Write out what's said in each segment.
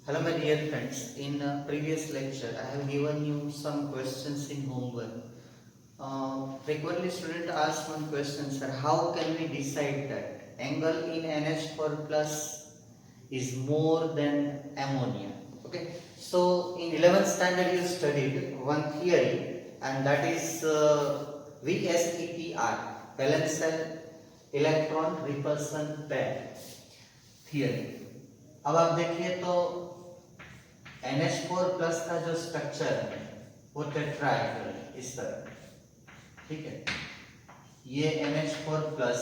Hello my dear friends, in previous lecture I have given you some questions in homework. Frequently student ask one question, sir, how can we decide that angle in NH4 plus is more than ammonia? Okay, so in 11th standard you studied one theory and that is VSEPR, valence electron repulsion pair theory. अब आप देखिए तो NH4 plus का जो structure है वो tetrahedral है इस तरह, ठीक है। ये NH4 प्लस,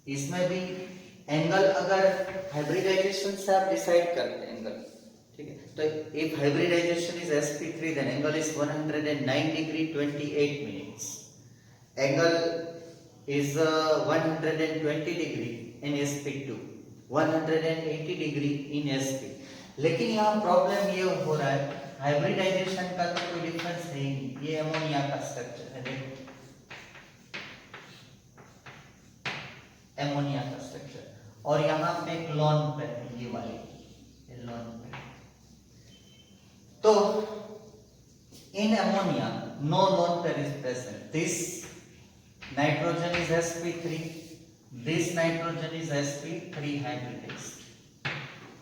इसमें भी एंगल अगर हाइब्रिडाइजेशन से आप डिसाइड करते हैं एंगल, ठीक है, तो if hybridisation is sp3 then angle is 109 degree 28 minutes, angle is 120 degree in sp2, 180 degree in sp। लेकिन यहाँ प्रॉब्लम ये हो रहा है, हाइब्रिडाइजेशन का तो कोई डिफरेंस है ही नहीं। ये अमोनिया का स्ट्रक्चर है, देखो एमोनिया का स्ट्रक्चर, और यहाँ पे एक लॉन पेयर है, ये वाली लॉन पेयर। तो in ammonia no lone pair is present, this nitrogen is sp3, this nitrogen is sp3 hybridized.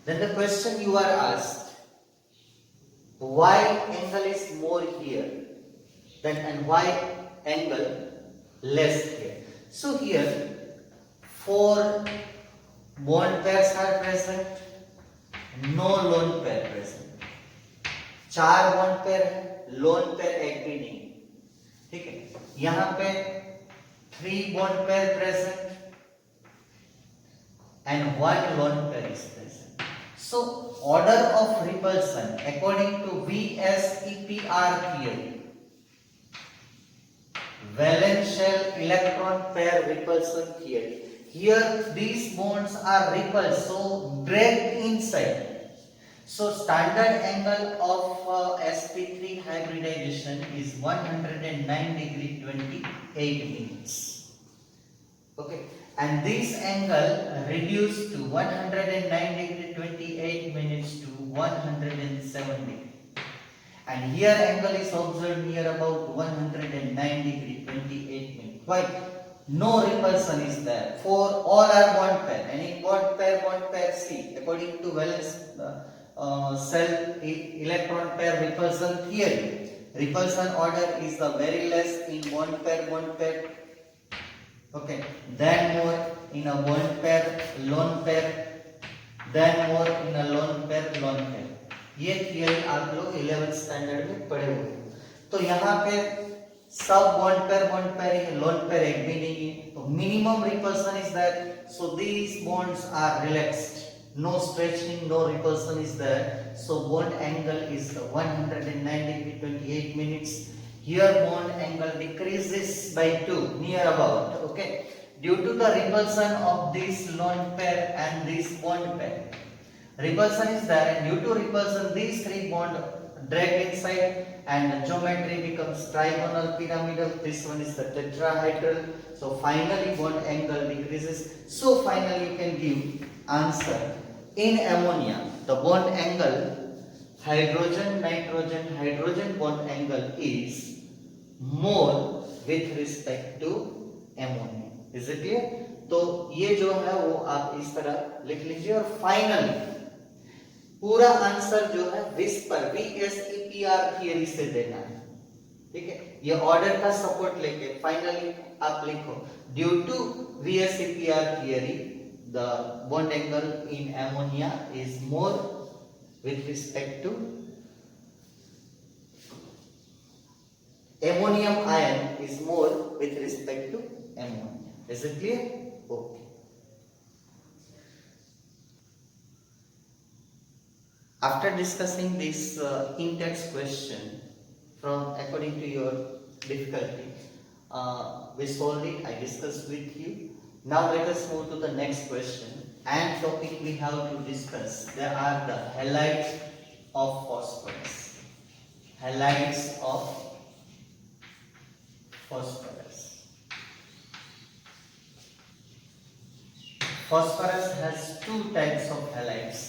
Then the question you are asked, why angle is more here than and why angle less here? So here 4 bond pairs are present, no lone pair present, 4 bond pair है, lone pair एक भी नहीं, ठीक है। यहाँ पे 3 bond pair present and 1 lone pair is present. So order of repulsion according to VSEPR theory, valence shell electron pair repulsion theory, here these bonds are repulsed, so dragged inside. So standard angle of sp3 hybridization is 109 degree 28 minutes. Okay, and this angle reduced to 109 degree 28 minutes to 107 degree, and here angle is observed near about 109 degree 28 minutes. Why? No repulsion is there, for all are bond pair, and in bond pair C, according to valence cell electron pair repulsion theory, repulsion order is the very less in bond pair, okay, then more in a bond pair, lone pair, then more in a lone pair। ये theory आप लोग 11th standard में पढ़े हुए। तो यहाँ पे सब बॉन्ड पेयर है, लोन पेयर एक भी नहीं है, तो minimum repulsion is that, so these bonds are relaxed, no stretching, no repulsion is there, so bond angle is 109 degree 28 minutes. Here bond angle decreases by 2 near about, okay, due to the repulsion of this lone pair and this bond pair. Repulsion is there, and due to repulsion these 3 bond drag inside and the geometry becomes trigonal pyramidal. This one is the tetrahedral, so finally bond angle decreases. So finally you can give answer, in ammonia the bond angle hydrogen nitrogen bond angle is more with respect to ammonia. Is it clear? तो ये जो है वो आप इस तरह लिख लीजिए, और फाइनली पूरा आंसर जो है VSEPR थियरी से देना है, ठीक है। ये ऑर्डर का सपोर्ट लेके फाइनली आप लिखो, due to VSEPR theory the bond angle in ammonia is more with respect to ammonium ion is more with respect to ammonia. Is it clear? Okay. After discussing this in-text question from according to your difficulty, we solved it, I discussed with you. Now let us move to the next question and topic we have to discuss. There are the halides of phosphorus. Halides of phosphorus. Phosphorus has 2 types of halides.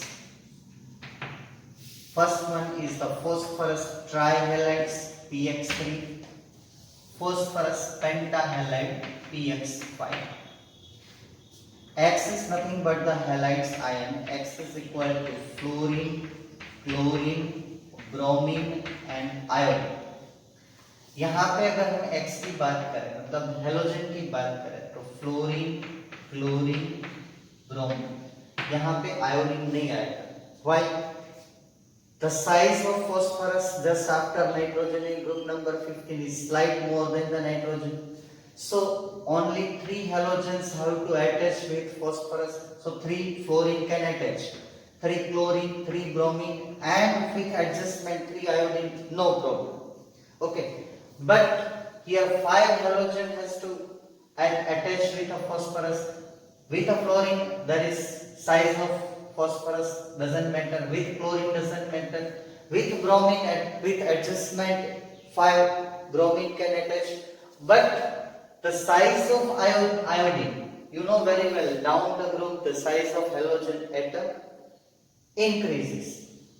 First one is the phosphorus trihalides px3, phosphorus pentahalide px5. X is nothing but the halides ion. X is equal to fluorine, chlorine, bromine and iodine. यहाँ पे अगर हम X की बात करें, मतलब halogen की बात करें, तो फ्लोरीन, क्लोरीन, ब्रोमीन, यहाँ पे आयोडीन नहीं आएगा. Why? The size of phosphorus just after nitrogen in group number 15 is slight more than the nitrogen. So only 3 halogens have to attach with phosphorus. So 3 fluorine can attach, 3 chlorine, 3 bromine, and with adjustment 3 iodine, no problem. Okay, but here 5 halogen has to attach with a phosphorus. With a fluorine, there is size of phosphorus doesn't matter. With chlorine doesn't matter. With bromine and with adjustment 5 bromine can attach. But the size of iodine, you know very well, down the group the size of halogen atom increases.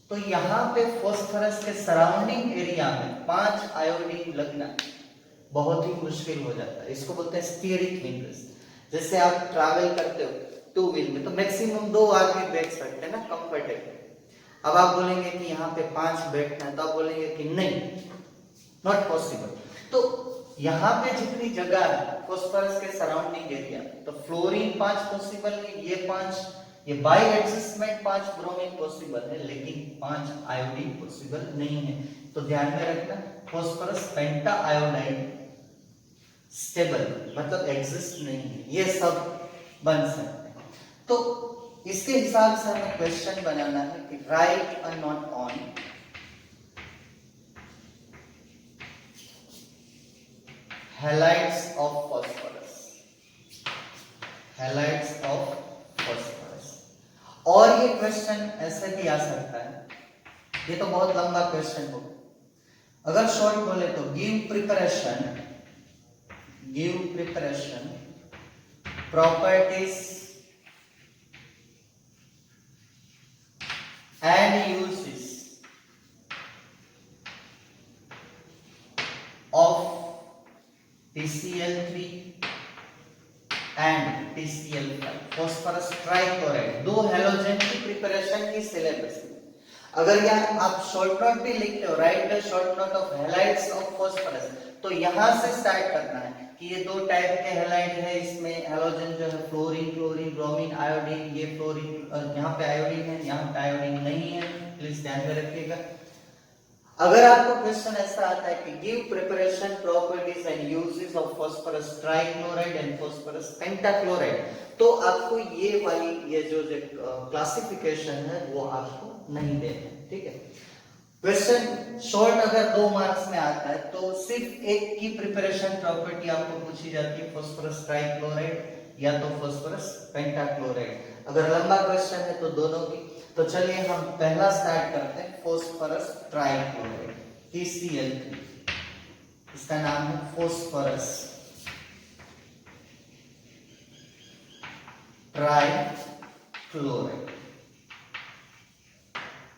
तो यहाँ पे phosphorus के surrounding area में 5 iodine लगना बहुत ही मुश्किल हो जाता है. इसको बोलते हैं स्टीयरिक हिंड्रेंस. जैसे आप ट्रैवल करते हो टू व्हील में, तो मैक्सिमम 2 आदमी बैठ सकते हैं ना कंफर्टेबल. अब आप बोलेंगे कि यहाँ पे 5 बैठना है, तो आप बोलेंगे कि नहीं, नॉट पॉसिबल. तो यहाँ पे जितनी जगह है फॉस्फोरस के सराउंडिंग एरिया, तो फ्लोरीन 5 पॉसिबल नहीं, ये 5, ये बाय एडजस्टमेंट 5 ब्रोमीन पॉसिबल है, लेकिन 5 आयोडीन पॉसिबल नहीं है. तो ध्यान में रखना, फॉस्फोरस पेंटा आयोडाइड स्टेबल मतलब एग्जिस्ट नहीं है. ये सब बन सकते हैं. तो इसके हिसाब से हमें क्वेश्चन बनाना है कि right a note on halides of phosphorus, halides of phosphorus. और ये क्वेश्चन ऐसे भी आ सकता है, ये तो बहुत लंबा क्वेश्चन होगा. अगर शॉर्ट बोले तो give preparation properties and uses of PCl3 and PCl5 phosphorus trichloride. 2 halogen की प्रिपरेशन की सिलेबस में अगर यहाँ आप शॉर्ट नोट भी लिखते हो, right the short note of halides of phosphorus, तो यहाँ से स्टार्ट करना है कि ये 2 टाइप के हैलाइड है. इसमें हेलोजन जो है फ्लोरीन, क्लोरीन, ब्रोमीन, आयोडीन. ये फ्लोरीन, यहाँ पे आयोडीन है, यहाँ पे आयोडीन नहीं है, प्लीज ध्यान में रखिएगा. अगर आपको क्वेश्चन ऐसा आता है कि give preparation properties and uses of phosphorus trichloride and phosphorus pentachloride, तो आपको ये वाली ये जो क्लासिफिकेशन है वो आपको नहीं देना है. ठीक है. क्वेश्चन शॉर्ट अगर 2 मार्क्स में आता है तो सिर्फ एक की प्रिपरेशन प्रॉपर्टी आपको पूछी जाती है, फॉस्फोरस ट्राइक्लोराइड या तो फॉस्फोरस पेंटाक्लोराइड. अगर लंबा क्वेश्चन है तो दोनों की. तो चलिए हम पहला स्टार्ट करते हैं, फॉस्फोरस ट्राइक्लोराइड PCl3. इसका नाम है phosphorus trichloride.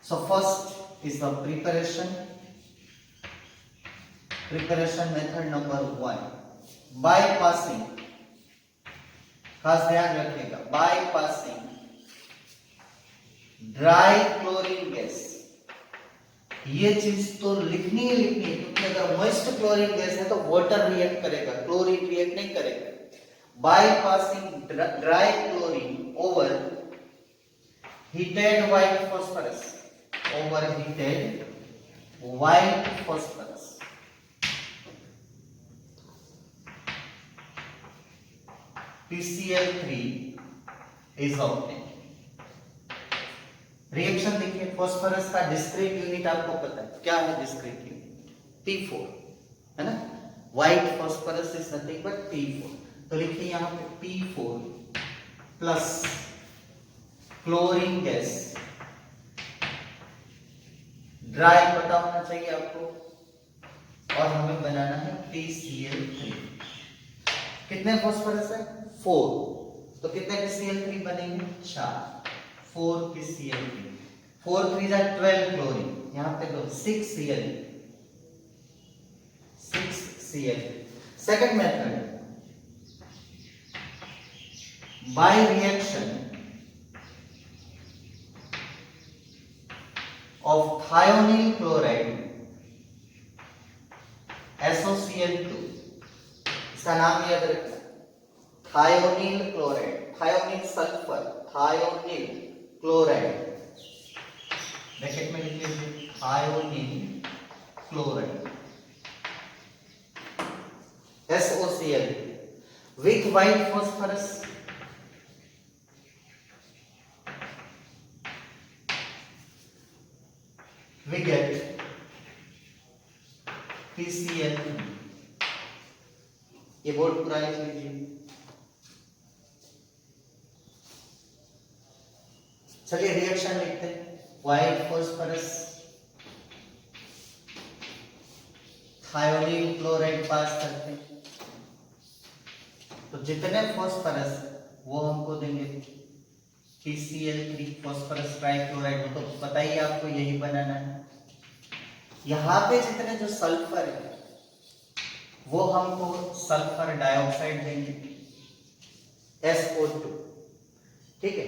So first is the preparation method number 1, bypassing. खास ध्यान रखिएगा, bypassing ड्राई क्लोरीन गैस. ये चीज तो लिखनी है क्योंकि अगर मॉइस्ट क्लोरीन गैस है तो वाटर रिएक्ट करेगा, क्लोरीन रिएक्ट नहीं करेगा. bypassing dry chlorine over heated white phosphorus, overheated white phosphorus. PCl3 is obtained. Reaction देखिए, फास्फोरस का डिस्क्रीट यूनिट आपको पता है क्या है, डिस्क्रीट यूनिट P4 है ना. White phosphorus is nothing but P4. तो लिखिए यहाँ पे P4 plus chlorine gas, dry पता होना चाहिए आपको, और हमें बनाना है PCl3. कितने फास्फोरस है? 4. तो कितने PCl3 बनेंगे? 4. 4 PCl3. 4 3 जा 12 क्लोरीन, यहाँ पे दो 6Cl, 6Cl। Second method, by reaction of thionyl chloride SOCl2, इसका नाम याद रखना, thionyl chloride, thionyl sulphur, thionyl chloride, bracket में लिख लीजिए thionyl chloride SOCl with white phosphorus, we get PCl। ये बोर्ड पूरा लिख लीजिए। चलिए रिएक्शन लिखते हैं, व्हाइट फॉस्फोरस थायोनिल क्लोराइड पास करते हैं, तो जितने फॉस्फोरस वो हमको देंगे PCl3 फॉस्फोरस ट्राइक्लोराइड, वो तो पता ही आपको यही बनाना है। यहाँ पे जितने जो सल्फर है वो हमको सल्फर डाइऑक्साइड देंगे SO2, ठीक है।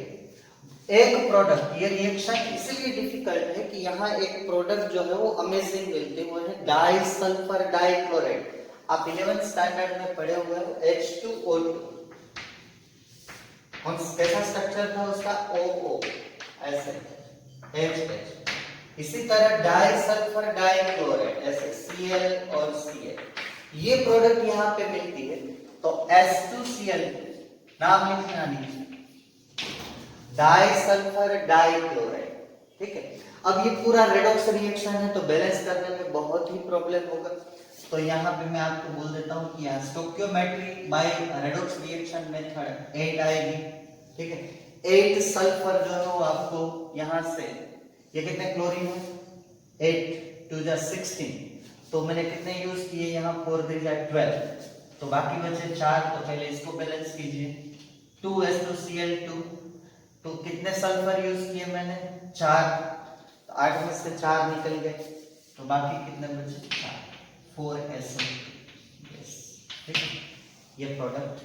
एक प्रोडक्ट, ये रिएक्शन इसलिए डिफिकल्ट है कि यहाँ एक प्रोडक्ट जो है वो अमेजिंग मिलते हैं, वो है डाई सल्फर डाइक्लोराइड। आप 11th स्टैंडर्ड में पढ़े हुए हो H2O2, कैसा स्ट्रक्चर था उसका, OO ऐसे HH। इसी तरह डाई सल्फर डाइक्लोराइड ऐसे Cl और Cl, ये प्रोडक्ट यहाँ पे मिलती है, तो S2Cl नाम लिखना नीचे, डाई सल्फर डाइक्लोराइड, ठीक है। अब ये पूरा रेडॉक्स रिएक्शन है तो बैलेंस करने में बहुत ही प्रॉब्लम होगा, तो यहाँ पे मैं आपको बोल देता हूँ कि यहाँ stoichiometry by redox reaction method 8 आएगी, ठीक है। 8 सल्फर जो है वो आपको यहाँ से, ये कितने क्लोरीन है, 8 2 जा 16, तो मैंने कितने यूज किए यहाँ 4 3 जा 12, तो बाकी बचे 4, तो पहले इसको बैलेंस कीजिए। 2S2Cl2, तो कितने सल्फर यूज किए मैंने, 4, तो 8 में से 4 निकल गए, तो बाकी कितने बचे, 4SO, ठीक है। ये प्रोडक्ट,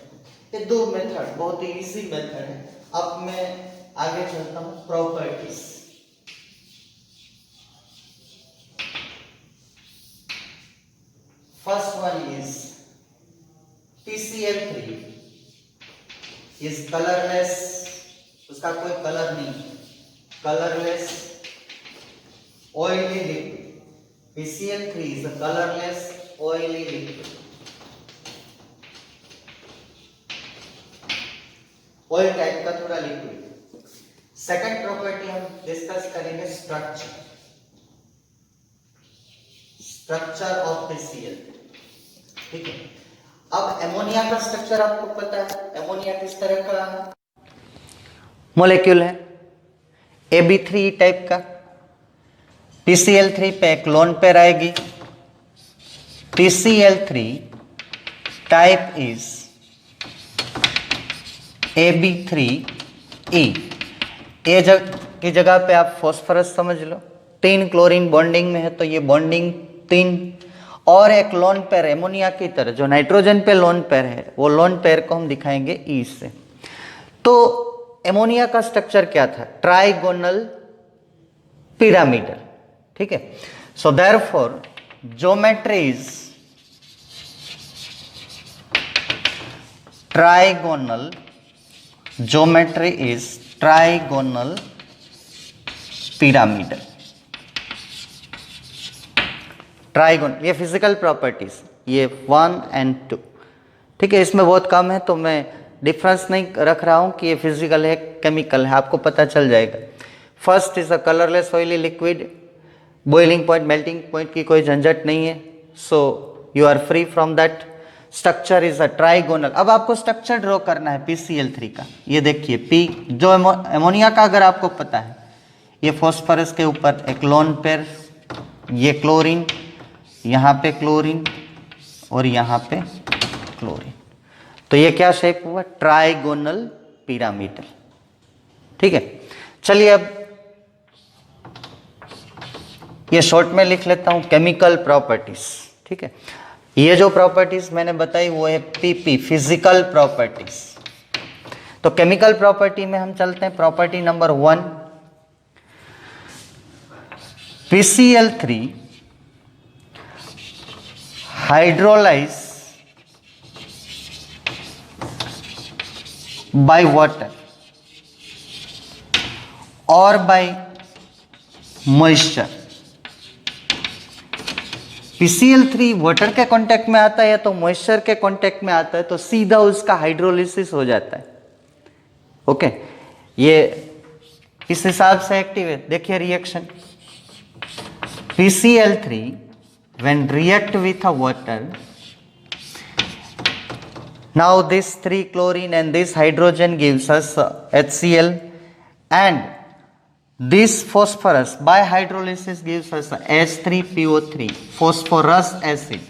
ये दो मेथड बहुत ही इजी मेथड है। अब मैं आगे चलता हूँ properties. First one is PCl3 is colourless, उसका कोई कलर नहीं, colourless oily liquid. PCl3 is a colorless oily liquid, oil type का थोड़ा लिक्विड। सेकंड प्रॉपर्टी हम डिस्कस करेंगे स्ट्रक्चर, स्ट्रक्चर ऑफ PCl, ठीक है। अब एमोनिया का स्ट्रक्चर आपको पता है, एमोनिया किस तरह का मॉलिक्यूल है, AB3 टाइप का। PCl3 पे एक लोन पेयर आएगी, PCl3 टाइप इज AB3E। ए की जगह पे आप फॉस्फोरस समझ लो, 3 क्लोरीन बॉन्डिंग में है, तो ये बॉन्डिंग 3, और एक लोन पेयर एमोनिया की तरह जो नाइट्रोजन पे लोन पेयर है, वो लोन पेयर को हम दिखाएंगे ई से। तो एमोनिया का स्ट्रक्चर क्या था, ट्राइगोनल पिरामिडल, ठीक है। So therefore geometry is trigonal, geometry is trigonal pyramidal, trigon. ये फिजिकल प्रॉपर्टीज, ये 1 and 2, ठीक है। इसमें बहुत कम है तो मैं डिफरेंस नहीं रख रहा हूं कि ये फिजिकल है केमिकल है, आपको पता चल जाएगा। First is a colourless oily liquid, boiling point melting point की कोई झंझट नहीं है, so you are free from that. Structure is a trigonal. अब आपको स्ट्रक्चर ड्रॉ करना है PCl3 का, ये देखिए P जो एमोनिया का अगर आपको पता है, ये फॉस्फोरस के ऊपर एक लोन पेयर, ये क्लोरीन, यहाँ पे क्लोरीन और यहाँ पे क्लोरीन, तो ये क्या शेप हुआ, ट्राइगोनल पिरामिडल, ठीक है। चलिए अब ये शॉर्ट में लिख लेता हूँ, केमिकल प्रॉपर्टीज। ठीक है, ये जो प्रॉपर्टीज मैंने बताई वो है पीपी, फिजिकल प्रॉपर्टीज। तो केमिकल प्रॉपर्टी में हम चलते हैं, property number 1, PCl3 hydrolyse by water और बाय मॉइस्चर। PCl3 वाटर के कांटेक्ट में आता है तो मॉइस्चर के कांटेक्ट में आता है, तो सीधा उसका हाइड्रोलिसिस हो जाता है। ओके, ये इस हिसाब से एक्टिव है। देखिए reaction, PCl3 when react with a water, now this 3 chlorine and this hydrogen gives us HCl, and this phosphorus by hydrolysis gives us H3PO3, phosphorus acid,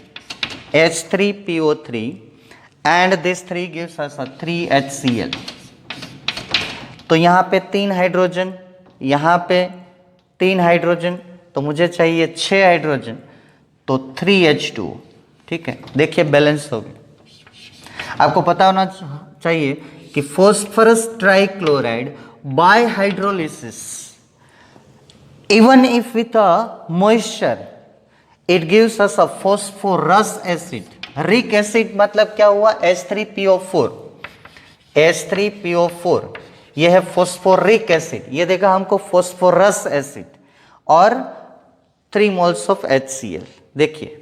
H3PO3, and this 3 gives us a 3HCl। तो यहाँ पे 3 hydrogen, यहाँ पे 3 hydrogen, तो मुझे चाहिए 6 hydrogen, तो 3H2। ठीक है, देखिए बैलेंस हो गया। आपको पता होना चाहिए कि phosphorus trichloride bye hydrolysis, even if with a moisture, it gives us a phosphorus acid। Rick acid मतलब क्या हुआ, H3PO4, H3PO4, यह है फॉस्फोरिक एसिड, ये देगा हमको फॉस्फोरस एसिड, और 3 मोल्स ऑफ HCl। देखिए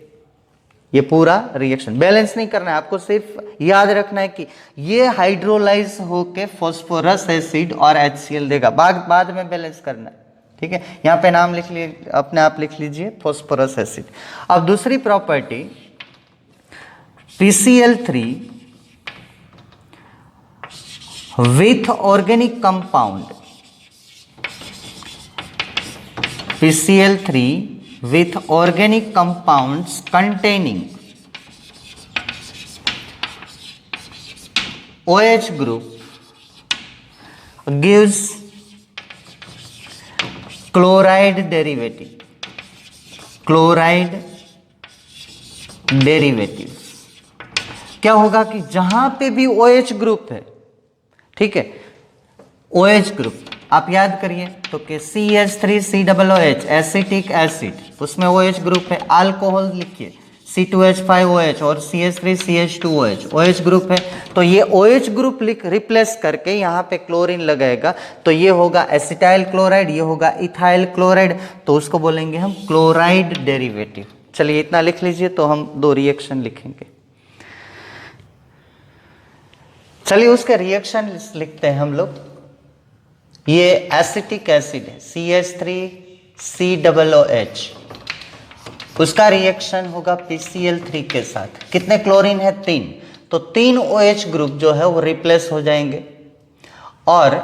ये पूरा रिएक्शन, बैलेंस नहीं करना है आपको, सिर्फ याद रखना है कि ये हाइड्रोलाइज होके फॉस्फोरस एसिड और HCl देगा, बाद में बैलेंस करना है। ठीक है, यहाँ पे नाम लिख लीजिए, अपने आप लिख लीजिए फॉस्फोरस एसिड। अब दूसरी property, PCl3 with organic compound, PCl3 with organic compounds containing OH group gives chloride derivative, chloride derivative। क्या होगा कि जहां पे भी OH ग्रुप है, ठीक है, OH ग्रुप आप याद करिए तो कि CH3COOH एसिटिक एसिड, उसमें OH ग्रुप है। अल्कोहल लिखिए C2H5OH और CH3CH2OH OH ग्रुप है, तो ये OH ग्रुप रिप्लेस करके यहाँ पे क्लोरीन लगाएगा, तो ये होगा एसिटाइल क्लोराइड, ये होगा इथाइल क्लोराइड, तो उसको बोलेंगे हम क्लोराइड डेरिवेटिव। चलिए इतना लिख लीजिए, तो हम 2 रिएक्शन लिखेंगे। चलिए उसके रिएक्शन लिखते हैं हम लोग। ये एसिटिक एसिड है CH3COOH, उसका रिएक्शन होगा PCl3 के साथ। कितने क्लोरीन है, 3, तो 3 OH ग्रुप जो है वो रिप्लेस हो जाएंगे और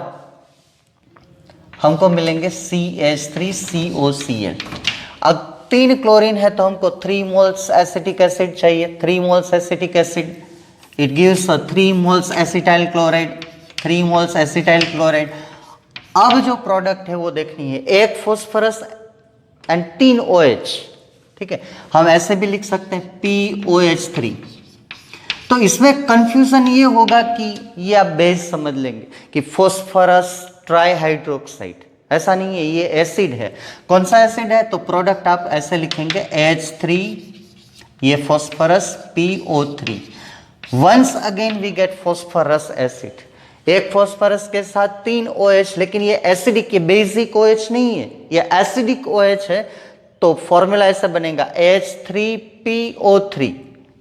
हमको मिलेंगे CH3COCl। अब 3 क्लोरीन है तो हमको 3 मोल्स एसिटिक एसिड चाहिए, 3 moles acetic acid, it gives 3 moles acetyl chloride, 3 moles acetyl chloride. अब जो प्रोडक्ट है वो देखनी है, 1 फॉस्फोरस एंड 3 OH। ठीक है, हम ऐसे भी लिख सकते हैं POH3। तो इसमें कंफ्यूजन ये होगा कि ये आप बेस समझ लेंगे कि फॉस्फोरस ट्राइहाइड्रोक्साइड, ऐसा नहीं है, ये एसिड है। कौन सा एसिड है, तो प्रोडक्ट आप ऐसे लिखेंगे H3, ये phosphorus PO3। Once again we get phosphorus acid, 1 phosphorus के साथ 3 OH, लेकिन ये एसिडिक, ये बेसिक OH नहीं है, ये एसिडिक OH है, तो फॉर्मूला ऐसा बनेगा H3PO3।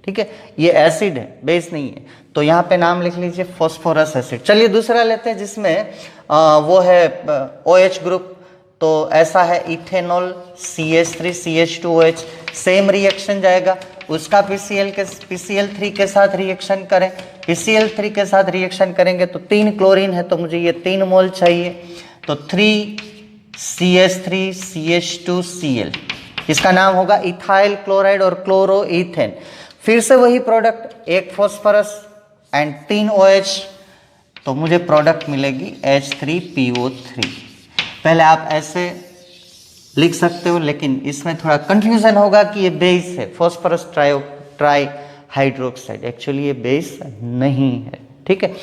ठीक है, ये एसिड है, बेस नहीं है, तो यहाँ पे नाम लिख लीजिए फॉस्फोरस एसिड। चलिए दूसरा लेते हैं जिसमें वो है OH ग्रुप, तो ऐसा है इथेनॉल CH3CH2OH, सेम रिएक्शन जाएगा, उसका PCl3 के साथ रिएक्शन करें, PCl3 के साथ रिएक्शन करेंगे तो 3 क्लोरीन है, तो मुझे ये 3 मोल चाहिए, तो 3CH3CH2Cl, इसका नाम होगा इथाइल क्लोराइड और क्लोरोईथेन। फिर से वही प्रोडक्ट, 1 फॉस्फोरस एंड 3 OH, तो मुझे प्रोडक्ट मिलेगी H3PO3। पहले आप ऐसे लिख सकते हो, लेकिन इसमें थोड़ा कंफ्यूजन होगा कि ये बेस है, फॉस्फोरस ट्राई हाइड्रोक्साइड। एक्चुअली ये बेस नहीं है, ठीक है।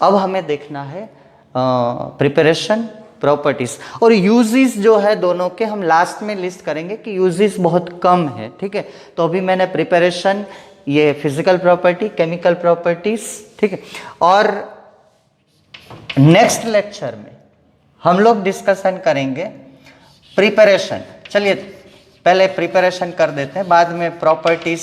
अब हमें देखना है प्रिपरेशन, प्रॉपर्टीज और यूजेस जो है दोनों के हम लास्ट में लिस्ट करेंगे कि यूजेस बहुत कम है, ठीक है। तो अभी मैंने प्रिपरेशन, ये फिजिकल प्रॉपर्टी, केमिकल प्रॉपर्टीज, ठीक है। और नेक्स्ट लेक्चर में हम लोग डिस्कशन करेंगे प्रिपरेशन। चलिए पहले प्रिपरेशन कर देते हैं, बाद में प्रॉपर्टीज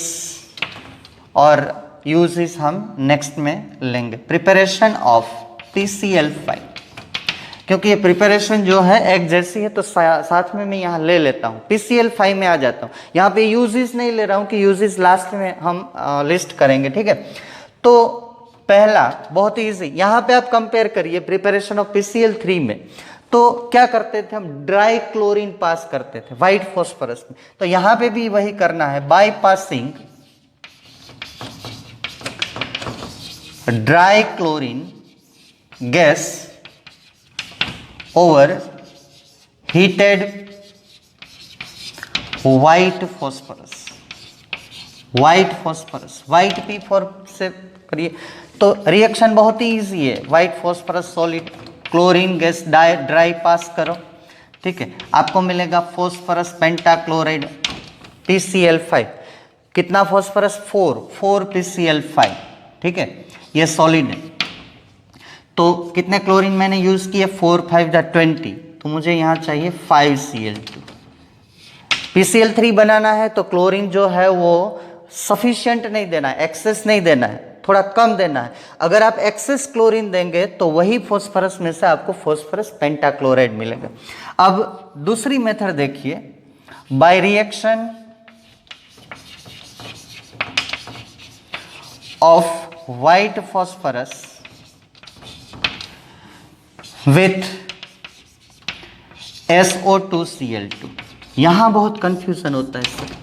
और यूजेस हम नेक्स्ट में लेंगे। प्रिपरेशन ऑफ PCl5, क्योंकि ये प्रिपरेशन जो है एक जैसी है तो साथ में मैं यहाँ ले लेता हूँ, PCl5 में आ जाता हूँ। यहाँ पे यूजेस नहीं ले रहा हूँ कि यूजेस लास्ट में हम लिस्ट करेंगे, ठीक है। तो पहला बहुत इजी, यहाँ पे आप कंपेयर करिए प्रिपरेशन ऑफ PCl3 में, तो क्या करते थे हम, ड्राई क्लोरीन पास करते थे व्हाइट फॉस्फोरस में। तो यहाँ पे भी वही करना है, by passing dry chlorine gas over heated white phosphorus, white phosphorus, white P4 से करिए तो रिएक्शन बहुत ही इजी है। White phosphorus solid, chlorine gas dry pass करो, ठीक है, आपको मिलेगा फॉस्फोरस पेंटाक्लोराइड PCl5। कितना फॉस्फोरस, 4 PCl5, ठीक है, ये सॉलिड है। तो कितने क्लोरीन मैंने यूज किए, 4 5 20, तो मुझे यहाँ चाहिए 5 Cl2। PCl3 बनाना है तो क्लोरीन जो है वो सफिशिएंट नहीं देना है, एक्सेस नहीं देना है, थोड़ा कम देना है। अगर आप एक्सेस क्लोरीन देंगे तो वही फॉस्फोरस में से आपको फॉस्फोरस पेंटाक्लोराइड मिलेगा। अब दूसरी मेथड देखिए, by reaction of white phosphorus with SO2Cl2। यहां बहुत कंफ्यूजन होता है इससे।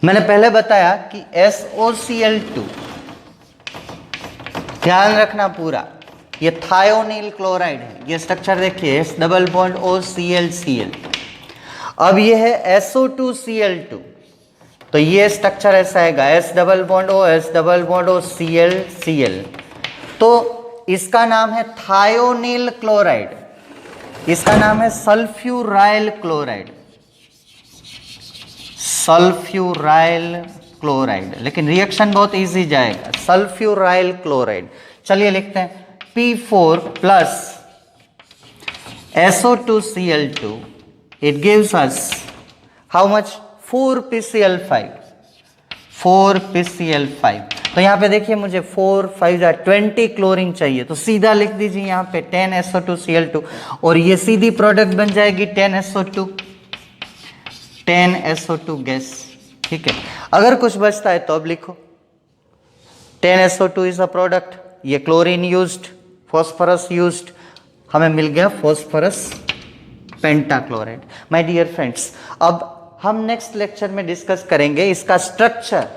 मैंने पहले बताया कि SOCl2, ध्यान रखना पूरा, ये थायोनील क्लोराइड है। ये स्ट्रक्चर देखिए, S double bond OCl Cl। अब ये है SO2Cl2, तो ये स्ट्रक्चर ऐसा आएगा, S double bond O, S double bond O, Cl। तो इसका नाम है थायोनील क्लोराइड, इसका नाम है सल्फ्यूराइल क्लोराइड, सल्फ्यूराइल क्लोराइड। लेकिन रिएक्शन बहुत इजी जाएगा, सल्फ्यूराइल क्लोराइड। चलिए लिखते हैं P4 plus SO2Cl2, it gives us how much, 4 PCl5, 4 PCl5। तो यहाँ पे देखिए मुझे 4 5 20 क्लोरीन चाहिए, तो सीधा लिख दीजिए यहाँ पे 10 SO2Cl2 और ये सीधी प्रोडक्ट बन जाएगी 10 SO2 गैस, ठीक है। अगर कुछ बचता है तो अब लिखो 10 SO2 इज अ प्रोडक्ट, ये क्लोरीन यूज्ड, फॉस्फोरस यूज्ड, हमें मिल गया phosphorus pentachloride. My dear friends, अब हम नेक्स्ट लेक्चर में डिस्कस करेंगे इसका स्ट्रक्चर,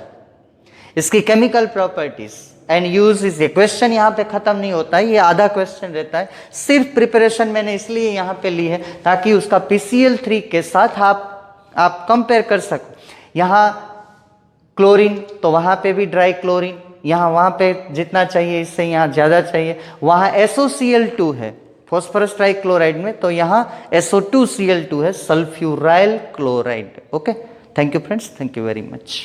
इसकी केमिकल प्रॉपर्टीज एंड यूज। ये क्वेश्चन यहाँ पे खत्म नहीं होता है, ये आधा क्वेश्चन रहता है। सिर्फ प्रिपरेशन मैंने इसलिए यहाँ पे ली है ताकि उसका PCl3 के साथ आप कंपेयर कर सको। यहाँ क्लोरीन तो वहाँ पे भी ड्राई क्लोरीन, यहाँ वहाँ पे जितना चाहिए इससे यहाँ ज़्यादा चाहिए। वहाँ SOCl2 है फॉस्फोरस ट्राइक्लोराइड में, तो यहाँ SO2Cl2 है sulphuryl chloride. Okay, thank you friends, thank you very much.